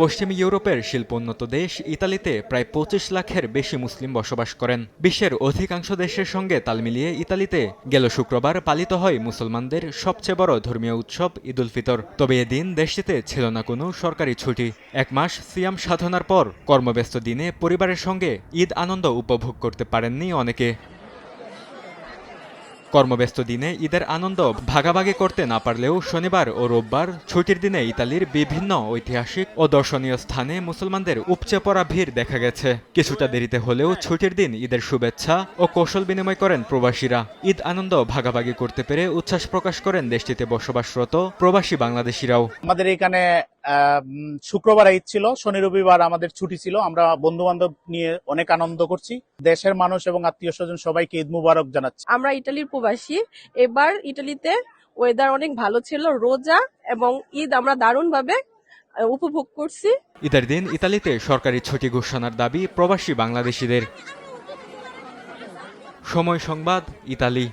পশ্চিম ইউরোপের শিল্পোন্নত দেশ ইতালিতে প্রায় ২৫ লাখের বেশি মুসলিম বসবাস করেন। বিশ্বের অধিকাংশ দেশের সঙ্গে তাল মিলিয়ে ইতালিতে গেল শুক্রবার পালিত হয় মুসলমানদের সবচেয়ে বড় ধর্মীয় উৎসব ঈদ উল ফিতর। তবে এদিন দেশটিতে ছিল না কোনো সরকারি ছুটি। এক মাস সিয়াম সাধনার পর কর্মব্যস্ত দিনে পরিবারের সঙ্গে ঈদ আনন্দ উপভোগ করতে পারেননি অনেকে। কর্মব্যস্ত দিনে ঈদের আনন্দ ভাগাভাগি করতে না পারলেও শনিবার ও রোববার ছুটির দিনে ইতালির বিভিন্ন ঐতিহাসিক ও দর্শনীয় স্থানে মুসলমানদের উপচে পড়া ভিড় দেখা গেছে। কিছুটা দেরিতে হলেও ছুটির দিন ঈদের শুভেচ্ছা ও কৌশল বিনিময় করেন প্রবাসীরা। ঈদ আনন্দ ভাগাভাগি করতে পেরে উচ্ছ্বাস প্রকাশ করেন দেশটিতে বসবাসরত প্রবাসী বাংলাদেশিরাও। আমাদের এখানে শুক্রবার ঈদ ছিল, শনি রবিবার আমাদের ছুটি ছিল। আমরা বন্ধু বান্ধব নিয়ে অনেক আনন্দ করছি। দেশের মানুষ এবং আত্মীয় স্বজন সবাইকে ঈদ মুবারক জানাচ্ছি। আমরা ইটালির প্রবাসী। এবার ইটালিতে ওয়েদার অনেক ভালো ছিল, রোজা এবং ঈদ আমরা দারুণভাবে উপভোগ করছি। ঈদের দিন ইতালিতে সরকারি ছুটি ঘোষণার দাবি প্রবাসী বাংলাদেশিদের। সময় সংবাদ, ইতালি।